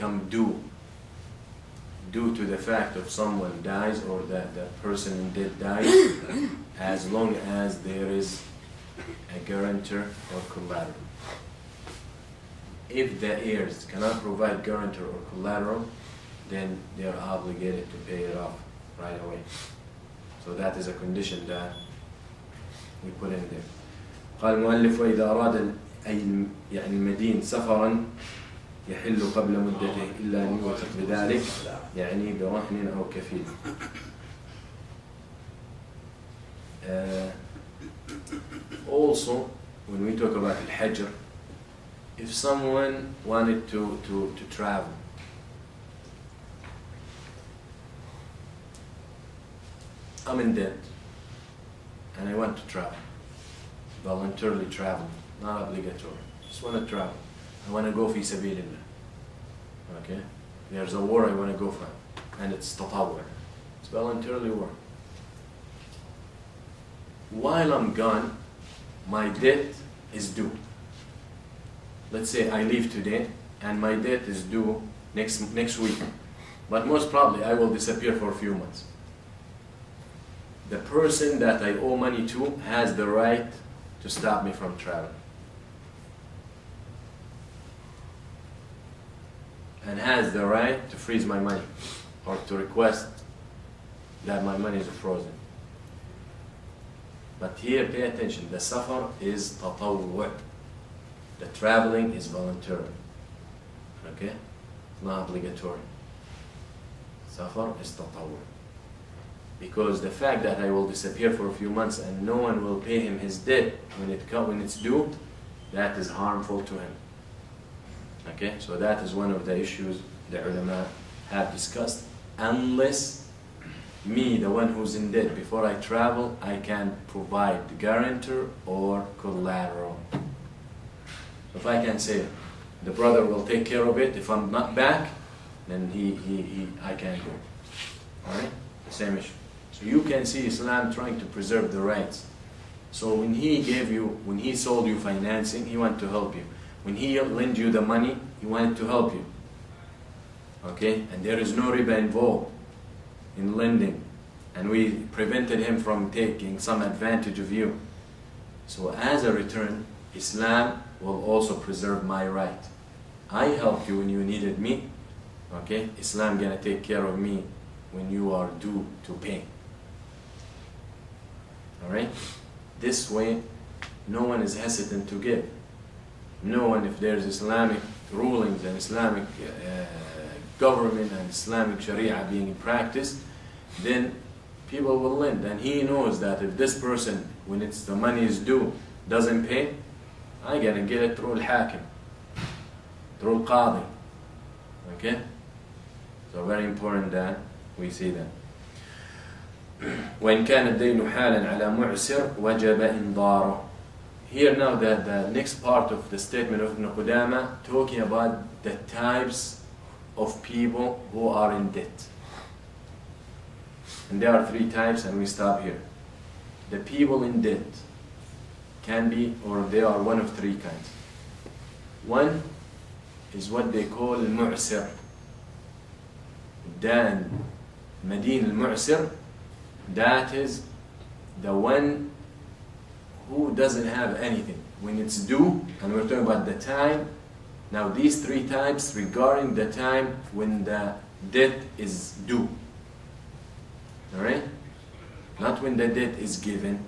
become due to the fact of someone dies or that the person in debt dies, as long as there is a guarantor or collateral. If the heirs cannot provide guarantor or collateral, then they are obligated to pay it off right away. So that is a condition that we put in there. قال المؤلف وإذا أراد يعني المدين سفرا يحل قبل مدته إلا أن يوثق بذلك يعني برهن أو كفيل. Also, when we talk about al-hajr, if someone wanted to travel, I'm in debt and I want to travel, voluntarily travel, not obligatory, just want to travel. I want to go fi sabilillah. Okay? There's a war I want to go for, and it's tatawwu'. It's voluntarily war. While I'm gone, my debt is due. Let's say I leave today, and my debt is due next week. But most probably I will disappear for a few months. The person that I owe money to has the right to stop me from traveling. And has the right to freeze my money or to request that my money is frozen. But here, pay attention, the safar is tatawwu'. The traveling is voluntary. Okay? It's not obligatory. Safar is tatawwu'. Because the fact that I will disappear for a few months and no one will pay him his debt when it's due, that is harmful to him. Okay, so that is one of the issues the ulama have discussed. Unless me, the one who's in debt, before I travel, I can provide the guarantor or collateral. So if I can say, the brother will take care of it, if I'm not back, then I can go. Alright? Same issue. So you can see Islam trying to preserve the rights. So when he sold you financing, he wanted to help you. When he lent you the money, he wanted to help you. Okay? And there is no riba involved in lending. And we prevented him from taking some advantage of you. So as a return, Islam will also preserve my right. I helped you when you needed me. Okay? Islam gonna take care of me when you are due to pay. Alright? This way, no one is hesitant to give. No one, if there's Islamic rulings and Islamic government and Islamic Sharia being practiced, then people will lend. And he knows that if this person, when the money is due, doesn't pay, I'm gonna get it through al-hakim, through al-qadi. Okay? So very important that we see that. وإن كان الدين حالا على معسر وجب إنظاره. Here now the next part of the statement of Ibn Qudamah, talking about the types of people who are in debt. And there are three types, and we stop here. The people in debt can be, or they are one of three kinds. One is what they call al-mu'sir. Dan Madin al-mu'sir, that is the one who doesn't have anything when it's due, and we're talking about the time. Now these three types regarding the time when the debt is due. Alright? Not when the debt is given,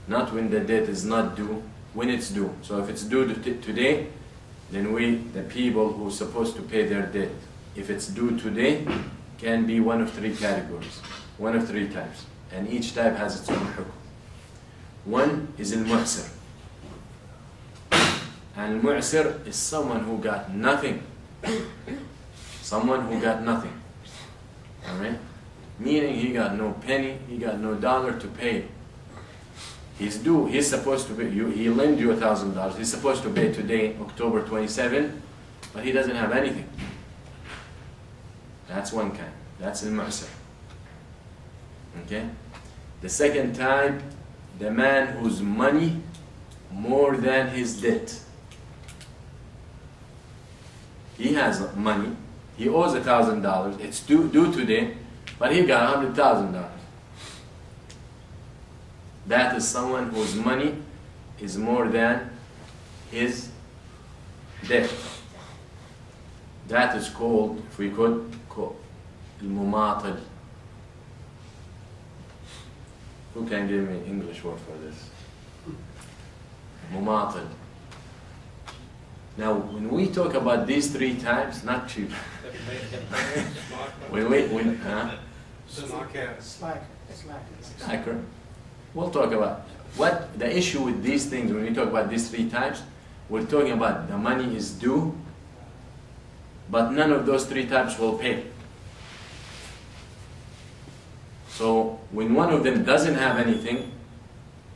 not when the debt is not due, when it's due. So if it's due today, then the people who are supposed to pay their debt, if it's due today, can be one of three categories, one of three types. And each type has its own hukm. One is al-mu'sir. And al-mu'sir is someone who got nothing. Someone who got nothing. Alright? Meaning he got no penny, he got no dollar to pay. He's due, he's supposed to pay, he lent you $1,000. He's supposed to pay today, October 27, but he doesn't have anything. That's one kind. That's al-mu'sir. Okay? The second type, the man whose money more than his debt. He has money, He owes $1,000. It's due today, but he got $100,000. That is someone whose money is more than his debt. That is called, if we could, call al-mumatil. Who can give me an English word for this? Mumatil. Now, when we talk about these three types, not cheap. Slacker. We'll talk about what the issue with these things. When we talk about these three types, we're talking about the money is due, but none of those three types will pay. So when one of them doesn't have anything,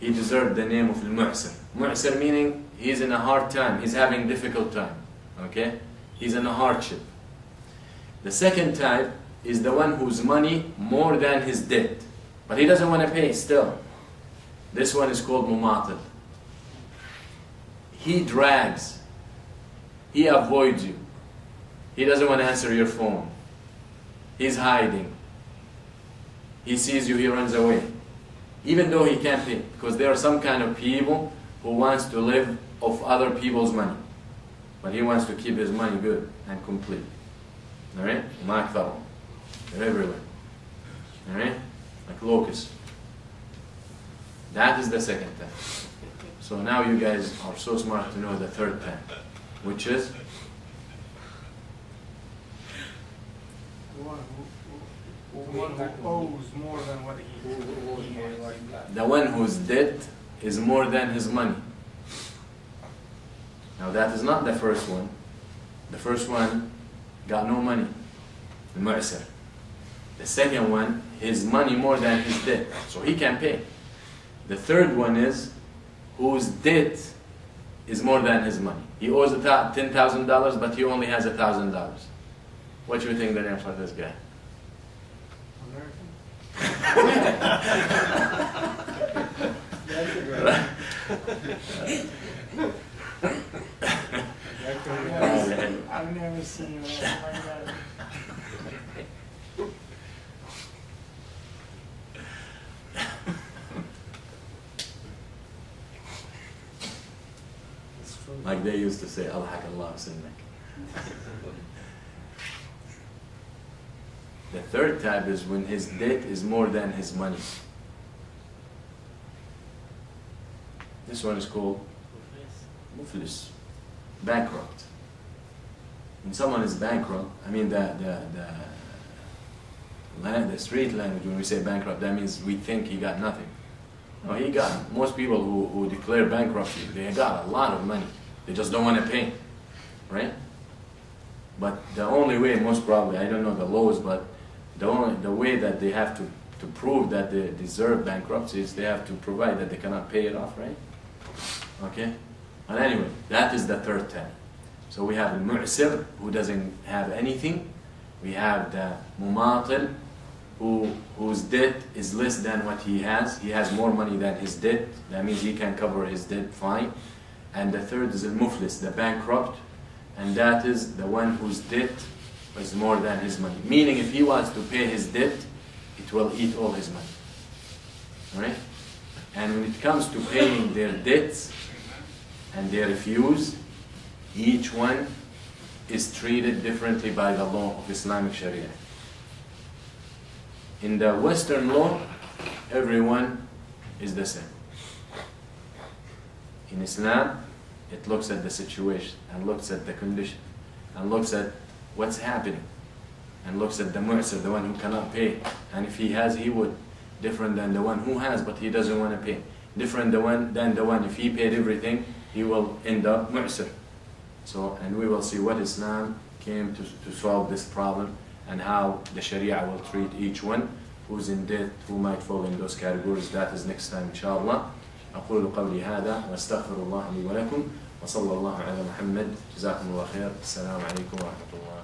he deserves the name of al-mu'sir. Mu'sir meaning he's in a hard time, he's having a difficult time. Okay? He's in a hardship. The second type is the one whose money more than his debt, but he doesn't want to pay still. This one is called mumatil. He drags. He avoids you. He doesn't want to answer your phone. He's hiding. He sees you, he runs away. Even though he can't pay. Because there are some kind of people who wants to live off other people's money. But he wants to keep his money good and complete. Alright? They're everywhere. Alright? Like locusts. That is the second type. So now you guys are so smart to know the third type, which is the one who owes more than what he has. The one whose debt is more than his money. Now that is not the first one. The first one got no money, the mu'sir. The second one, his money more than his debt, so he can pay. The third one is whose debt is more than his money. He owes $10,000, but he only has $1,000. What do you think the name for this guy? I've never seen it like that. Like they used to say, Alhaq Allah sinnak. The third type is when his debt is more than his money. This one is called muflis, bankrupt. When someone is bankrupt, I mean the street language, when we say bankrupt, that means we think he got nothing. No, he got, most people who declare bankruptcy, they got a lot of money. They just don't want to pay, right? But the only way, most probably, I don't know the laws, but the way that they have to prove that they deserve bankruptcy is they have to provide that they cannot pay it off, right? Okay? But anyway, that is the third type. So we have the mu'sir, who doesn't have anything. We have the mumatil, whose debt is less than what he has. He has more money than his debt. That means he can cover his debt fine. And the third is al-muflis, the bankrupt. And that is the one whose debt is more than his money. Meaning if he wants to pay his debt, it will eat all his money. Alright? And when it comes to paying their debts and they refuse, each one is treated differently by the law of Islamic Sharia. In the Western law, everyone is the same. In Islam, it looks at the situation and looks at the condition and looks at what's happening and looks at the mu'sir, the one who cannot pay. And if he has, he would. Different than the one who has, but he doesn't want to pay. Different than the one, if he paid everything, he will end up mu'sir. So, and we will see what Islam came to solve this problem and how the Sharia will treat each one who's in debt, who might fall in those categories. That is next time, inshallah. أقول قولي هذا وأستغفر الله لي ولكم وصلى الله على محمد جزاكم الله خير السلام عليكم ورحمة الله